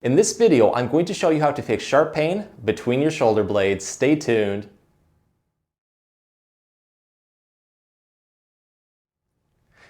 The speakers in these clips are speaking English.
In this video, I'm going to show you how to fix sharp pain between your shoulder blades. Stay tuned.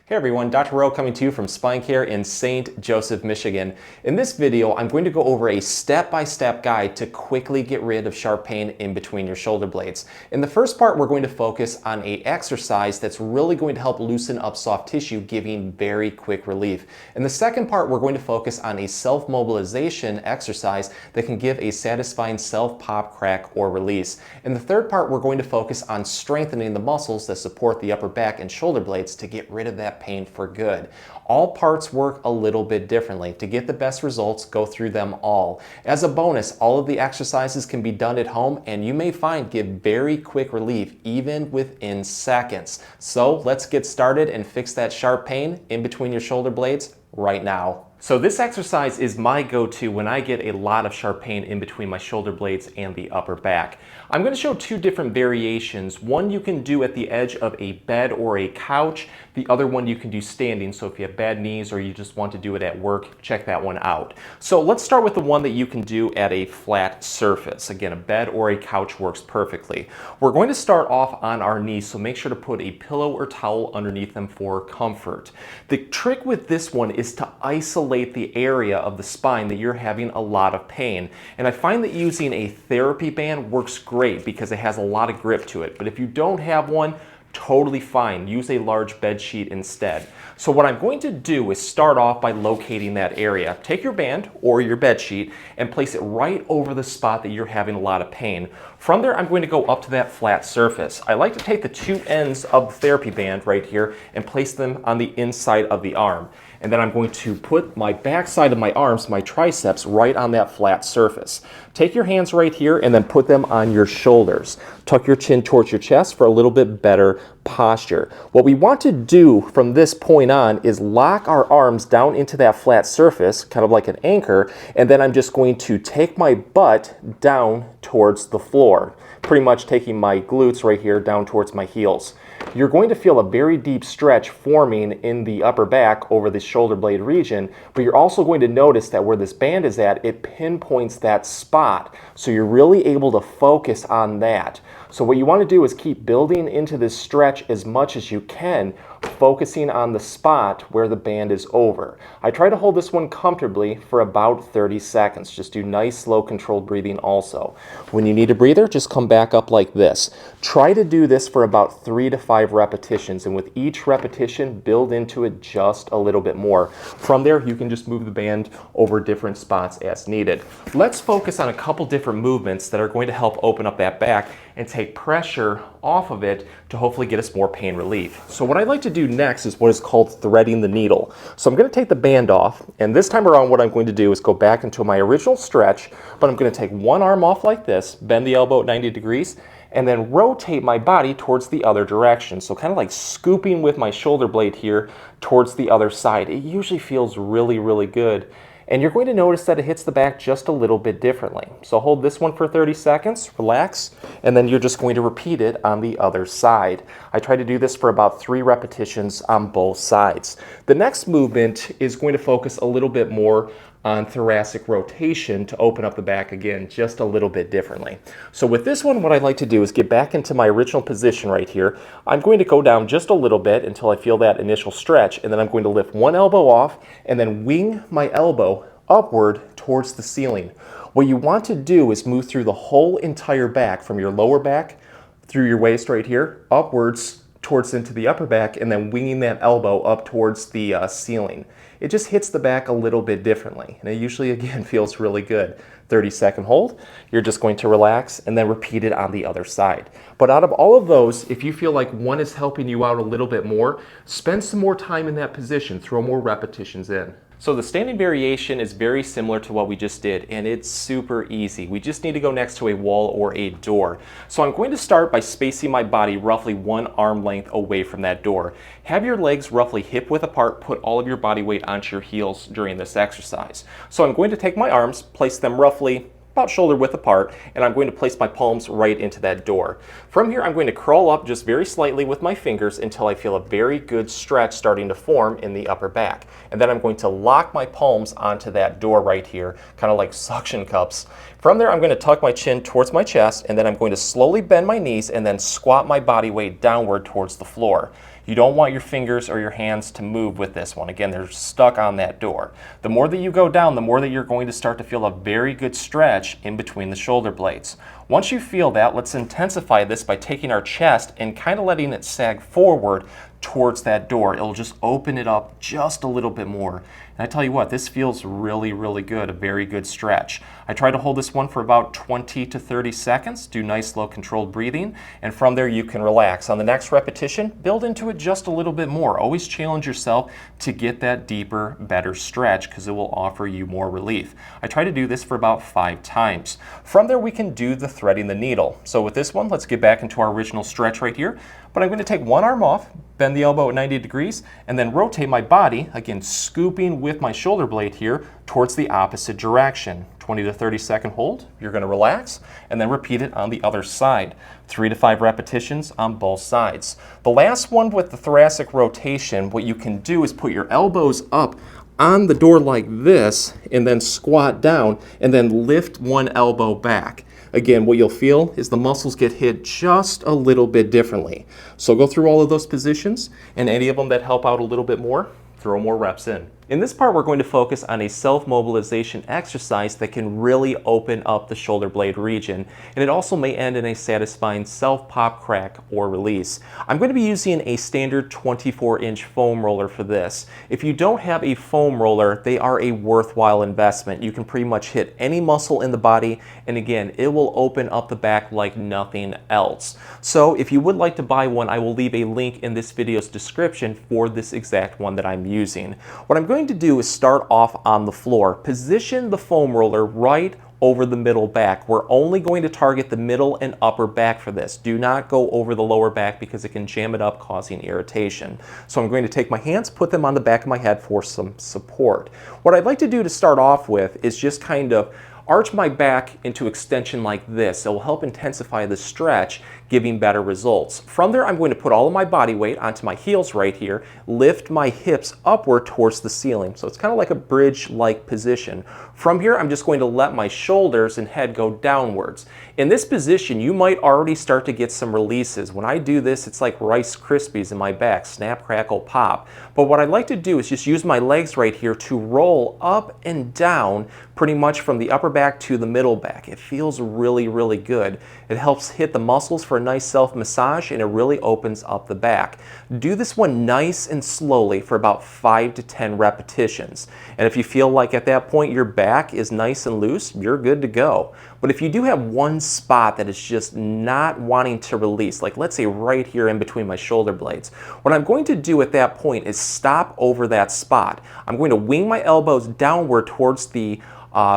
Hey everyone, Dr. Rowe coming to you from SpineCare in St. Joseph, Michigan. In this video, I'm going to go over a step-by-step guide to quickly get rid of sharp pain in between your shoulder blades. In the first part, we're going to focus on an exercise that's really going to help loosen up soft tissue, giving very quick relief. In the second part, we're going to focus on a self-mobilization exercise that can give a satisfying self-pop, crack, or release. In the third part, we're going to focus on strengthening the muscles that support the upper back and shoulder blades to get rid of that pain for good. All parts work a little bit differently. To get the best results, go through them all. As a bonus, all of the exercises can be done at home and you may find give very quick relief even within seconds. So let's get started and fix that sharp pain in between your shoulder blades right now. So this exercise is my go-to when I get a lot of sharp pain in between my shoulder blades and the upper back. I'm going to show two different variations. One you can do at the edge of a bed or a couch. The other one you can do standing. So if you have bad knees or you just want to do it at work, check that one out. So let's start with the one that you can do at a flat surface. Again, a bed or a couch works perfectly. We're going to start off on our knees, so make sure to put a pillow or towel underneath them for comfort. The trick with this one is to isolate the area of the spine that you're having a lot of pain. And I find that using a therapy band works great because it has a lot of grip to it. But if you don't have one, totally fine. Use a large bed sheet instead. So what I'm going to do is start off by locating that area. Take your band or your bed sheet and place it right over the spot that you're having a lot of pain. From there, I'm going to go up to that flat surface. I like to take the two ends of the therapy band right here and place them on the inside of the arm. And then I'm going to put my back side of my arms, my triceps, right on that flat surface. Take your hands right here and then put them on your shoulders. Tuck your chin towards your chest for a little bit better posture. What we want to do from this point on is lock our arms down into that flat surface, kind of like an anchor, and then I'm just going to take my butt down towards the floor, pretty much taking my glutes right here down towards my heels. You're going to feel a very deep stretch forming in the upper back over the shoulder blade region, but you're also going to notice that where this band is at, it pinpoints that spot. So you're really able to focus on that. So what you want to do is keep building into this stretch as much as you can, focusing on the spot where the band is over. I try to hold this one comfortably for about 30 seconds. Just do nice, slow, controlled breathing also. When you need a breather, just come back up like this. Try to do this for about 3 to 5 repetitions, and with each repetition, build into it just a little bit more. From there, you can just move the band over different spots as needed. Let's focus on a couple different movements that are going to help open up that back and take pressure off of it to hopefully get us more pain relief. So what I'd like to do next is what is called threading the needle. So I'm going to take the band off, and this time around what I'm going to do is go back into my original stretch, but I'm going to take one arm off like this, bend the elbow at 90 degrees, and then rotate my body towards the other direction. So kind of like scooping with my shoulder blade here towards the other side. It usually feels really, really good. And you're going to notice that it hits the back just a little bit differently. So hold this one for 30 seconds, relax, and then you're just going to repeat it on the other side. I try to do this for about 3 repetitions on both sides. The next movement is going to focus a little bit more on thoracic rotation to open up the back again just a little bit differently. So with this one, what I'd like to do is get back into my original position right here. I'm going to go down just a little bit until I feel that initial stretch, and then I'm going to lift one elbow off and then wing my elbow upward towards the ceiling. What you want to do is move through the whole entire back, from your lower back through your waist right here, upwards towards into the upper back, and then winging that elbow up towards the ceiling. It just hits the back a little bit differently, and it usually, again, feels really good. 30-second hold, you're just going to relax and then repeat it on the other side. But out of all of those, if you feel like one is helping you out a little bit more, spend some more time in that position, throw more repetitions in. So the standing variation is very similar to what we just did, and it's super easy. We just need to go next to a wall or a door. So I'm going to start by spacing my body roughly 1 arm length away from that door. Have your legs roughly hip width apart, put all of your body weight onto your heels during this exercise. So I'm going to take my arms, place them roughly about shoulder width apart, and I'm going to place my palms right into that door. From here, I'm going to crawl up just very slightly with my fingers until I feel a very good stretch starting to form in the upper back. And then I'm going to lock my palms onto that door right here, kind of like suction cups. From there, I'm going to tuck my chin towards my chest, and then I'm going to slowly bend my knees and then squat my body weight downward towards the floor. You don't want your fingers or your hands to move with this one. Again, they're stuck on that door. The more that you go down, the more that you're going to start to feel a very good stretch in between the shoulder blades. Once you feel that, let's intensify this by taking our chest and kind of letting it sag forward towards that door. It'll just open it up just a little bit more. And I tell you what, this feels really, really good, a very good stretch. I try to hold this one for about 20 to 30 seconds, do nice, slow, controlled breathing, and from there you can relax. On the next repetition, build into it just a little bit more. Always challenge yourself to get that deeper, better stretch because it will offer you more relief. I try to do this for about 5 times. From there, we can do the threading the needle. So with this one, let's get back into our original stretch right here. But I'm going to take one arm off, bend the elbow at 90 degrees, and then rotate my body, again scooping with my shoulder blade here towards the opposite direction. 20 to 30 second hold, you're going to relax, and then repeat it on the other side. 3 to 5 repetitions on both sides. The last one with the thoracic rotation, what you can do is put your elbows up on the door like this, and then squat down, and then lift one elbow back. Again, what you'll feel is the muscles get hit just a little bit differently. So go through all of those positions, and any of them that help out a little bit more, throw more reps in. In this part, we're going to focus on a self-mobilization exercise that can really open up the shoulder blade region, and it also may end in a satisfying self-pop, crack, or release. I'm going to be using a standard 24-inch foam roller for this. If you don't have a foam roller, they are a worthwhile investment. You can pretty much hit any muscle in the body, and again, it will open up the back like nothing else. So if you would like to buy one, I will leave a link in this video's description for this exact one that I'm using. What I'm going to do is start off on the floor. Position the foam roller right over the middle back. We're only going to target the middle and upper back for this. Do not go over the lower back because it can jam it up, causing irritation. So I'm going to take my hands, put them on the back of my head for some support. What I'd like to do to start off with is just kind of arch my back into extension like this. It will help intensify the stretch, giving better results. From there, I'm going to put all of my body weight onto my heels right here, lift my hips upward towards the ceiling. So it's kind of like a bridge-like position. From here, I'm just going to let my shoulders and head go downwards. In this position, you might already start to get some releases. When I do this, it's like Rice Krispies in my back, snap, crackle, pop. But what I'd like to do is just use my legs right here to roll up and down pretty much from the upper back to the middle back. It feels really, really good. It helps hit the muscles for a nice self-massage, and it really opens up the back. Do this one nice and slowly for about 5 to 10 repetitions. And if you feel like at that point your back is nice and loose, you're good to go. But if you do have one spot that is just not wanting to release, like let's say right here in between my shoulder blades, what I'm going to do at that point is stop over that spot. I'm going to wing my elbows downward towards the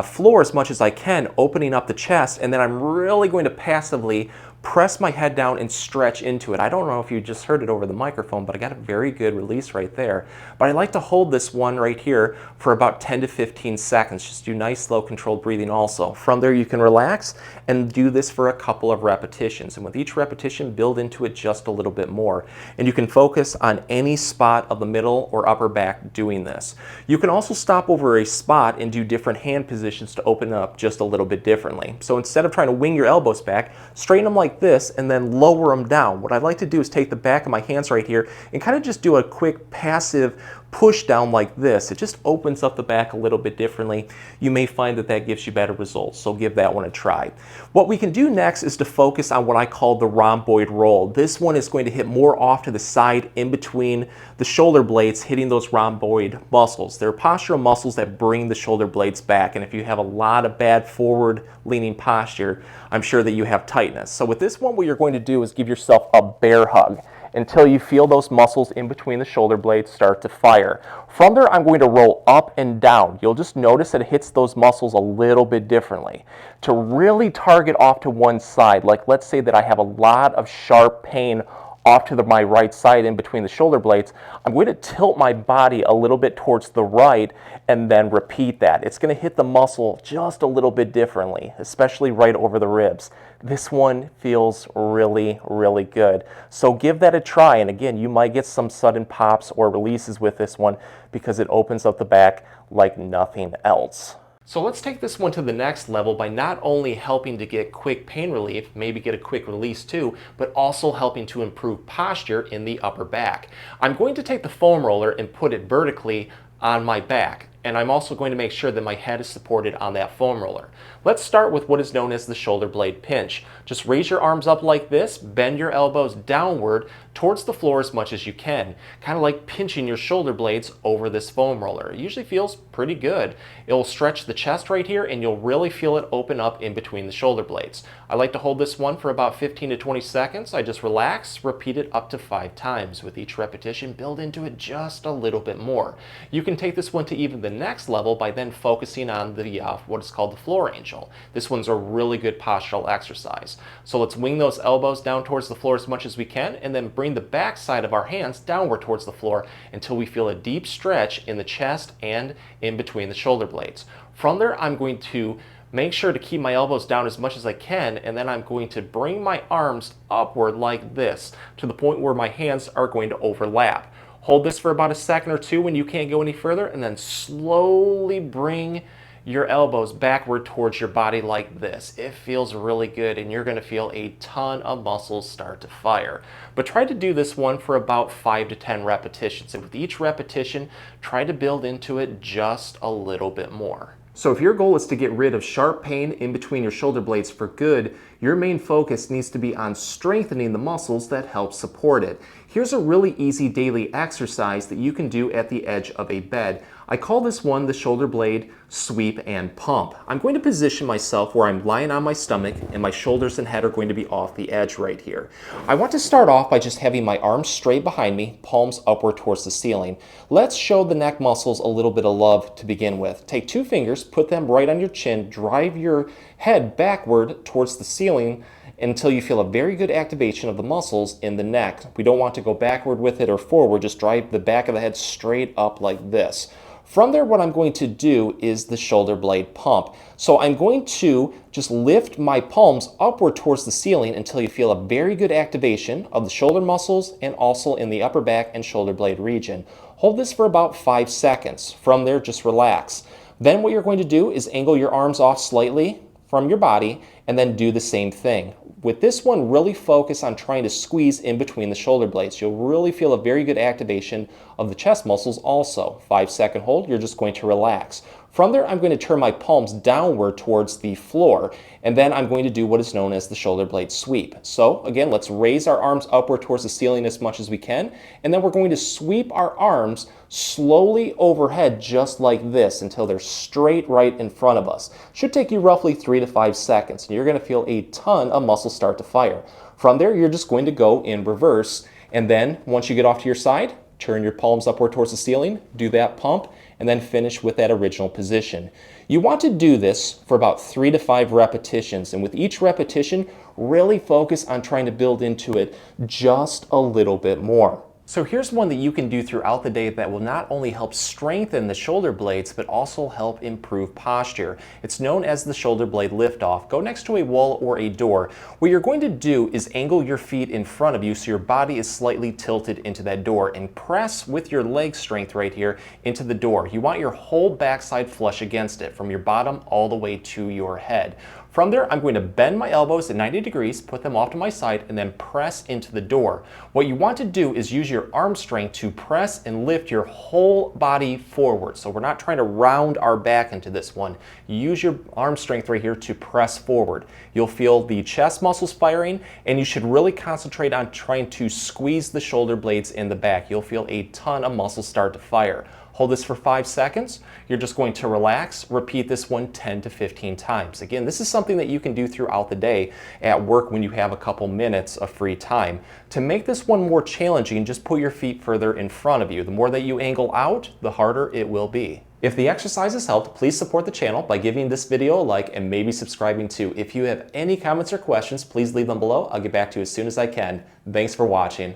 floor as much as I can, opening up the chest, and then I'm really going to passively press my head down and stretch into it. I don't know if you just heard it over the microphone, but I got a very good release right there. But I like to hold this one right here for about 10 to 15 seconds. Just do nice, slow, controlled breathing also. From there, you can relax and do this for a couple of repetitions. And with each repetition, build into it just a little bit more. And you can focus on any spot of the middle or upper back doing this. You can also stop over a spot and do different hand positions to open up just a little bit differently. So instead of trying to wing your elbows back, straighten them like this and then lower them down. What I'd like to do is take the back of my hands right here and kind of just do a quick passive push down like this. It just opens up the back a little bit differently. You may find that that gives you better results, so give that one a try. What we can do next is to focus on what I call the rhomboid roll. This one is going to hit more off to the side in between the shoulder blades, hitting those rhomboid muscles. They're postural muscles that bring the shoulder blades back, and if you have a lot of bad forward leaning posture, I'm sure that you have tightness. So with this one, what you're going to do is give yourself a bear hug until you feel those muscles in between the shoulder blades start to fire. From there, I'm going to roll up and down. You'll just notice that it hits those muscles a little bit differently. To really target off to one side, like let's say that I have a lot of sharp pain off to my right side in between the shoulder blades, I'm going to tilt my body a little bit towards the right and then repeat that. It's going to hit the muscle just a little bit differently, especially right over the ribs. This one feels really, really good. So give that a try. And again, you might get some sudden pops or releases with this one because it opens up the back like nothing else. So let's take this one to the next level by not only helping to get quick pain relief, maybe get a quick release too, but also helping to improve posture in the upper back. I'm going to take the foam roller and put it vertically on my back, and I'm also going to make sure that my head is supported on that foam roller. Let's start with what is known as the shoulder blade pinch. Just raise your arms up like this, bend your elbows downward towards the floor as much as you can, kind of like pinching your shoulder blades over this foam roller. It usually feels pretty good. It will stretch the chest right here, and you'll really feel it open up in between the shoulder blades. I like to hold this one for about 15 to 20 seconds. I just relax, repeat it up to 5 times. With each repetition, build into it just a little bit more. You can take this one to even the next level by then focusing on the what is called the floor angel. This one's a really good postural exercise. So let's wing those elbows down towards the floor as much as we can, and then bring the back side of our hands downward towards the floor until we feel a deep stretch in the chest and in between the shoulder blades. From there, I'm going to make sure to keep my elbows down as much as I can, and then I'm going to bring my arms upward like this to the point where my hands are going to overlap. Hold this for about a second or two when you can't go any further, and then slowly bring your elbows backward towards your body like this. It feels really good, and you're going to feel a ton of muscles start to fire. But try to do this one for about 5 to 10 repetitions, and with each repetition, try to build into it just a little bit more. So if your goal is to get rid of sharp pain in between your shoulder blades for good, your main focus needs to be on strengthening the muscles that help support it. Here's a really easy daily exercise that you can do at the edge of a bed. I call this one the shoulder blade sweep and pump. I'm going to position myself where I'm lying on my stomach and my shoulders and head are going to be off the edge right here. I want to start off by just having my arms straight behind me, palms upward towards the ceiling. Let's show the neck muscles a little bit of love to begin with. Take 2 fingers, put them right on your chin, drive your head backward towards the ceiling until you feel a very good activation of the muscles in the neck. We don't want to go backward with it or forward, just drive the back of the head straight up like this. From there, what I'm going to do is the shoulder blade pump. So I'm going to just lift my palms upward towards the ceiling until you feel a very good activation of the shoulder muscles and also in the upper back and shoulder blade region. Hold this for about 5 seconds. From there, just relax. Then what you're going to do is angle your arms off slightly from your body and then do the same thing. With this one, really focus on trying to squeeze in between the shoulder blades. You'll really feel a very good activation of the chest muscles also. 5-second hold, you're just going to relax. From there, I'm going to turn my palms downward towards the floor, and then I'm going to do what is known as the shoulder blade sweep. So again, let's raise our arms upward towards the ceiling as much as we can, and then we're going to sweep our arms slowly overhead just like this until they're straight right in front of us. Should take you roughly 3 to 5 seconds, and you're going to feel a ton of muscles start to fire. From there, you're just going to go in reverse, and then once you get off to your side, turn your palms upward towards the ceiling, do that pump, and then finish with that original position. You want to do this for about 3 to 5 repetitions, and with each repetition, really focus on trying to build into it just a little bit more. So here's one that you can do throughout the day that will not only help strengthen the shoulder blades, but also help improve posture. It's known as the shoulder blade liftoff. Go next to a wall or a door. What you're going to do is angle your feet in front of you so your body is slightly tilted into that door, and press with your leg strength right here into the door. You want your whole backside flush against it, from your bottom all the way to your head. From there, I'm going to bend my elbows at 90 degrees, put them off to my side, and then press into the door. What you want to do is use your arm strength to press and lift your whole body forward. So we're not trying to round our back into this one. Use your arm strength right here to press forward. You'll feel the chest muscles firing, and you should really concentrate on trying to squeeze the shoulder blades in the back. You'll feel a ton of muscles start to fire. Hold this for 5 seconds. You're just going to relax. Repeat this one 10 to 15 times. Again, this is something that you can do throughout the day at work when you have a couple minutes of free time. To make this one more challenging, just put your feet further in front of you. The more that you angle out, the harder it will be. If the exercises helped, please support the channel by giving this video a like and maybe subscribing too. If you have any comments or questions, please leave them below. I'll get back to you as soon as I can. Thanks for watching.